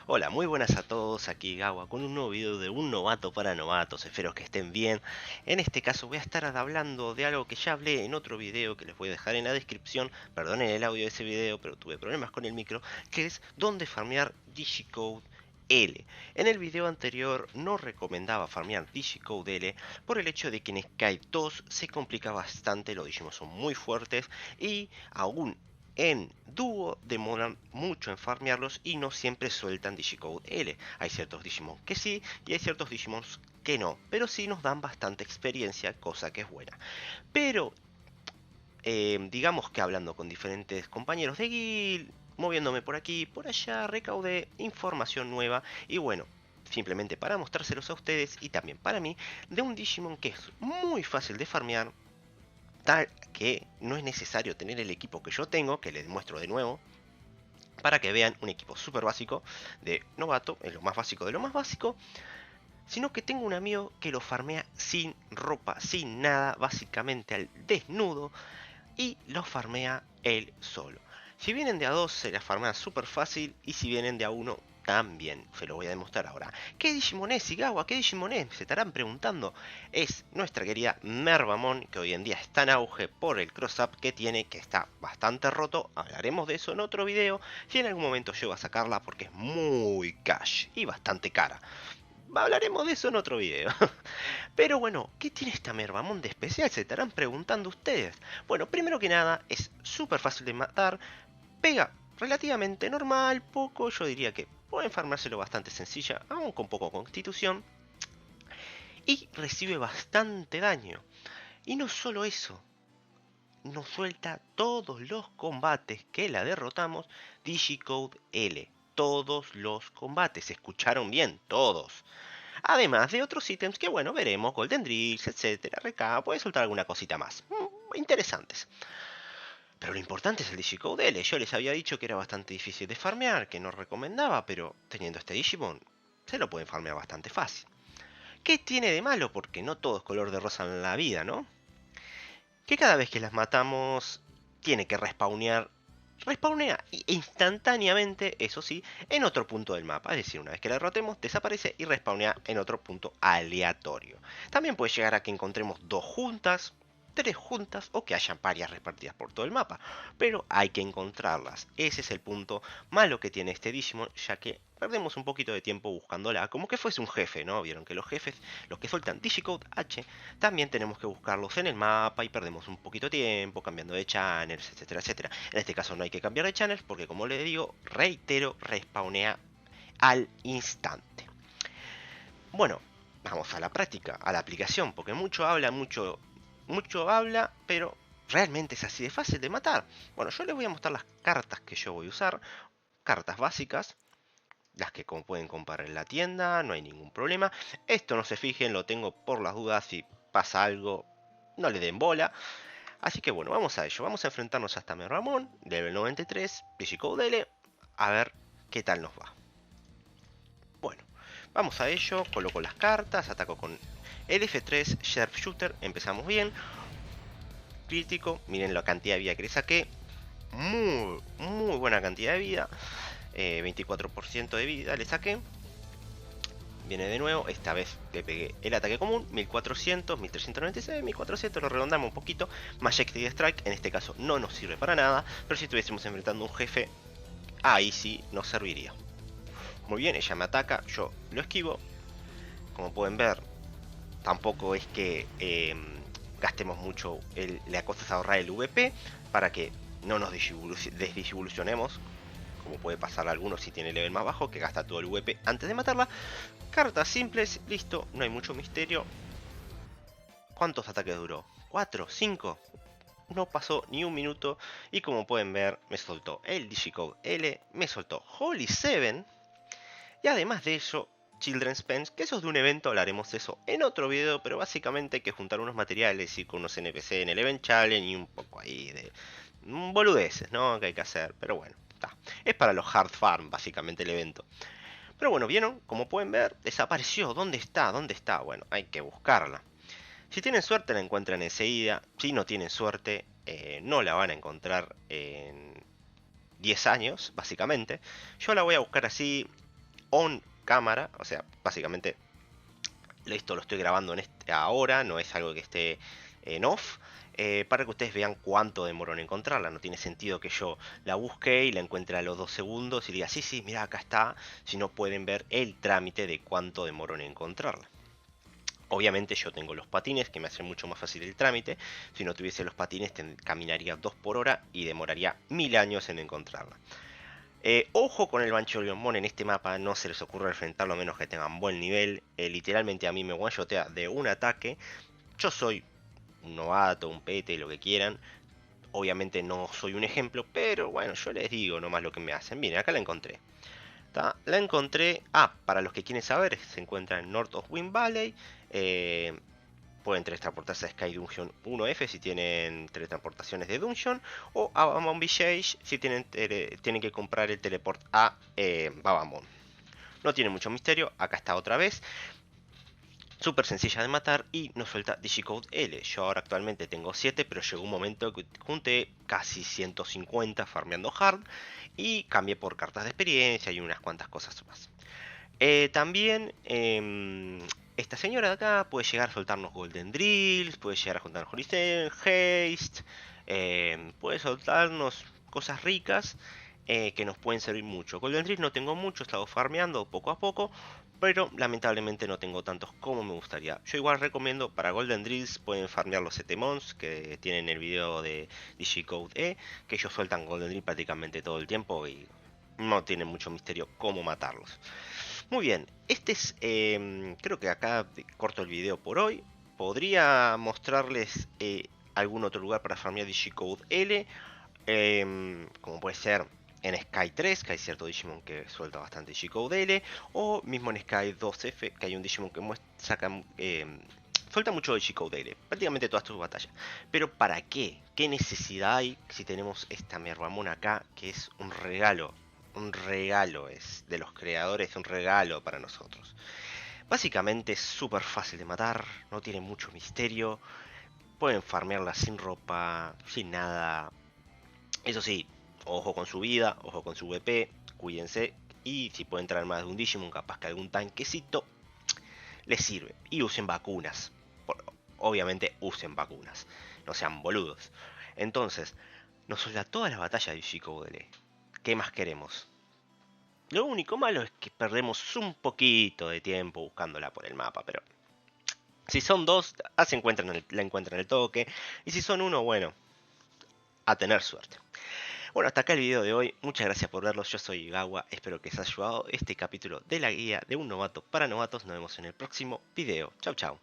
Hola, muy buenas a todos, aquí Gawa con un nuevo video de un novato para novatos, espero que estén bien. En este caso voy a estar hablando de algo que ya hablé en otro video que les voy a dejar en la descripción, perdonen el audio de ese video, pero tuve problemas con el micro, que es dónde farmear Digicode L. En el video anterior no recomendaba farmear Digicode L por el hecho de que en Sky 2 se complica bastante, los Digimon son muy fuertes y aún en dúo demoran mucho en farmearlos y no siempre sueltan Digicode L. Hay ciertos Digimon que sí y hay ciertos Digimon que no, pero sí nos dan bastante experiencia, cosa que es buena. Pero digamos que hablando con diferentes compañeros de guild, moviéndome por aquí, por allá, recaudé información nueva y bueno, simplemente para mostrárselos a ustedes y también para mí, de un Digimon que es muy fácil de farmear, tal que no es necesario tener el equipo que yo tengo, que les muestro de nuevo, para que vean un equipo súper básico de novato, es lo más básico de lo más básico, sino que tengo un amigo que lo farmea sin ropa, sin nada, básicamente al desnudo, y lo farmea él solo. Si vienen de a 2 se la farmea súper fácil, y si vienen de a uno también, se lo voy a demostrar ahora. ¿Qué Digimon es, Igawa? ¿Qué Digimon es? Se estarán preguntando. Es nuestra querida Mervamon, que hoy en día está en auge por el cross-up que tiene, que está bastante roto. Hablaremos de eso en otro video, si en algún momento llego a sacarla, porque es muy cash y bastante cara. Hablaremos de eso en otro video. Pero bueno, ¿qué tiene esta Mervamon de especial? Se estarán preguntando ustedes. Bueno, primero que nada, es súper fácil de matar, pega relativamente normal, poco, yo diría que pueden farmárselo bastante sencilla, aún con poco constitución, y recibe bastante daño. Y no solo eso, nos suelta todos los combates que la derrotamos Digicode L. Todos los combates, escucharon bien, todos. Además de otros ítems que, bueno, veremos, Golden Drills, etcétera, RK, puede soltar alguna cosita más. Interesantes. Pero lo importante es el Digicode L. Yo les había dicho que era bastante difícil de farmear, que no recomendaba, pero teniendo este Digimon, se lo pueden farmear bastante fácil. ¿Qué tiene de malo? Porque no todo es color de rosa en la vida, ¿no? Que cada vez que las matamos, tiene que respawnear. Respawnea instantáneamente, eso sí, en otro punto del mapa. Es decir, una vez que la derrotemos, desaparece y respawnea en otro punto aleatorio. También puede llegar a que encontremos dos juntas, tres juntas o que hayan varias repartidas por todo el mapa. Pero hay que encontrarlas. Ese es el punto malo que tiene este Digimon, ya que perdemos un poquito de tiempo buscándola, como que fuese un jefe, ¿no? Vieron que los jefes, los que sueltan Digicode H, también tenemos que buscarlos en el mapa y perdemos un poquito de tiempo cambiando de channels, etcétera, etcétera. En este caso no hay que cambiar de channels porque, como les digo, reitero, respawnea al instante. Bueno, vamos a la práctica, a la aplicación, porque mucho habla, pero realmente es así de fácil de matar. Bueno, yo les voy a mostrar las cartas que yo voy a usar, cartas básicas, las que como pueden comprar en la tienda, no hay ningún problema. Esto no se fijen, lo tengo por las dudas, si pasa algo, no le den bola. Así que bueno, vamos a ello. Vamos a enfrentarnos a esta Ramón, level 93, Digicode L, a ver qué tal nos va. Bueno, vamos a ello, coloco las cartas, ataco con el F3 Sharpshooter, empezamos bien. Crítico, miren la cantidad de vida que le saqué. Muy buena cantidad de vida. 24% de vida le saqué. Viene de nuevo, esta vez le pegué el ataque común, 1400, 1396, 1400, lo redondamos un poquito. Majestic Strike, en este caso no nos sirve para nada, pero si estuviésemos enfrentando a un jefe, ahí sí nos serviría. Muy bien, ella me ataca, yo lo esquivo. Como pueden ver, tampoco es que gastemos mucho, la cosa es ahorrar el VP para que no nos desdivolucionemos, como puede pasar a algunos si tiene level más bajo, que gasta todo el VP antes de matarla. Cartas simples, listo, no hay mucho misterio. ¿Cuántos ataques duró? ¿4? ¿5? No pasó ni un minuto y, como pueden ver, me soltó el Digicode L, me soltó Holy 7 y además de ello Children's Pens, que eso es de un evento, hablaremos de eso en otro video, pero básicamente hay que juntar unos materiales y con unos NPC en el Event Challenge y un poco ahí de boludeces, ¿no? Que hay que hacer, pero bueno, está. Es para los hard farm, básicamente, el evento. Pero bueno, ¿vieron? Como pueden ver, desapareció. ¿Dónde está? ¿Dónde está? Bueno, hay que buscarla. Si tienen suerte la encuentran enseguida. Si no tienen suerte, no la van a encontrar en 10 años, básicamente. Yo la voy a buscar así on cámara, o sea, básicamente esto lo estoy grabando ahora, no es algo que esté en off, para que ustedes vean cuánto demoró en encontrarla. No tiene sentido que yo la busque y la encuentre a los 2 segundos y diga, sí, sí, mira, acá está, si no pueden ver el trámite de cuánto demoró en encontrarla. Obviamente yo tengo los patines que me hacen mucho más fácil el trámite. Si no tuviese los patines caminaría 2 por hora y demoraría 1000 años en encontrarla. Ojo con el Bancho-Leonmon en este mapa, no se les ocurre enfrentarlo a menos que tengan buen nivel. Literalmente a mí me one-shotea de un ataque. Yo soy un novato, un pete, lo que quieran. Obviamente no soy un ejemplo, pero bueno, yo les digo nomás lo que me hacen. Miren, acá la encontré. La encontré, para los que quieren saber, se encuentra en North of Wind Valley. Pueden teletransportarse a Sky Dungeon 1F si tienen teletransportaciones de Dungeon, o a Babamon Village si tienen que comprar el teleport a Babamon. No tiene mucho misterio, acá está otra vez. Súper sencilla de matar y nos suelta Digicode L. Yo ahora actualmente tengo 7, pero llegó un momento que junté casi 150 farmeando hard y cambié por cartas de experiencia y unas cuantas cosas más. También esta señora de acá puede llegar a soltarnos Golden Drills, puede llegar a juntarnos Horizon Haste, puede soltarnos cosas ricas que nos pueden servir mucho. Golden Drills no tengo mucho, he estado farmeando poco a poco, pero lamentablemente no tengo tantos como me gustaría. Yo igual recomiendo para Golden Drills pueden farmear los 7 mons que tienen el video de Digicode E, que ellos sueltan Golden Drill prácticamente todo el tiempo y no tiene mucho misterio cómo matarlos. Muy bien, creo que acá corto el video por hoy. Podría mostrarles algún otro lugar para farmear Digicode L, como puede ser en Sky 3, que hay cierto Digimon que suelta bastante Digicode L, o mismo en Sky 2F, que hay un Digimon que suelta mucho Digicode L, prácticamente todas tus batallas. Pero ¿para qué? ¿Qué necesidad hay si tenemos esta Mervamon acá, que es un regalo? Un regalo es de los creadores, un regalo para nosotros. Básicamente es súper fácil de matar, no tiene mucho misterio, pueden farmearla sin ropa, sin nada. Eso sí, ojo con su vida, ojo con su VP, cuídense. Y si puede entrar más de un Digimon, capaz que algún tanquecito les sirve. Y usen vacunas. Obviamente usen vacunas, no sean boludos. Entonces, nos suelta todas las batallas de Digicode. ¿Qué más queremos? Lo único malo es que perdemos un poquito de tiempo buscándola por el mapa, pero si son dos, la encuentran el toque. Y si son uno, bueno, a tener suerte. Bueno, hasta acá el video de hoy. Muchas gracias por verlos. Yo soy Gawa. Espero que les haya ayudado este capítulo de la guía de un novato para novatos. Nos vemos en el próximo video. Chau, chau.